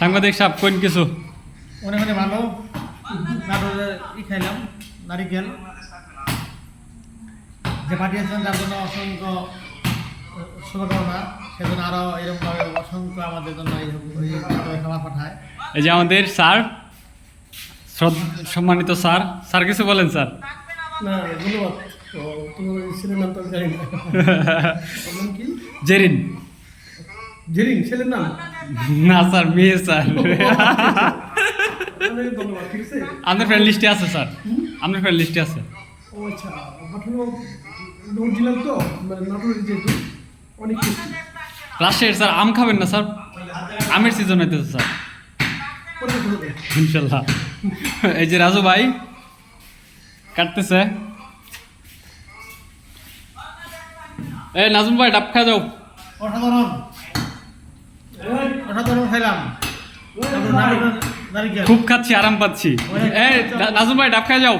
সাংবাদিক সাহেব কোন কিছু অনেক অনেক ভালো নাটোরের খাইলাম নারিকেল যে পাঠিয়েছেন তার জন্য অসংখ্য শুভকামনা। সেজন্য আরও এরকমভাবে অসংখ্য আমাদের জন্য খাবার পাঠায়। এই যে আমাদের স্যার, সম্মানিত স্যার, স্যার কিছু বলেন স্যার। না ধন্যবাদ। তোমার ছেলের নাম তো জানি না, কি জেরিন? জেরিন ছেলের নাম? না স্যার, মেয়ে স্যার। ধন্যবাদ, ঠিক আছে। আপনার ফ্রেন্ড লিস্টে আছে স্যার, আপনার ফ্রেন্ড লিস্টে আছে। ও আচ্ছা, পাঠানো অরিজিনাল তো নাটোরের যেহেতু অনেক কিছু। রাজশাহীর স্যার আম খাবেন না স্যার? আমের সিজন হইতেছে স্যার ইনশাল্লাহ। এই যে রাজু ভাই কাটতেছে। এই নাজমুল ভাই ডাব খা যাও। অসাধারণ অসাধারণ খাইলাম, নারিকেল খুব খাচ্ছি, আরাম পাচ্ছি। এই নাজমুল ভাই ডাব খা যাও।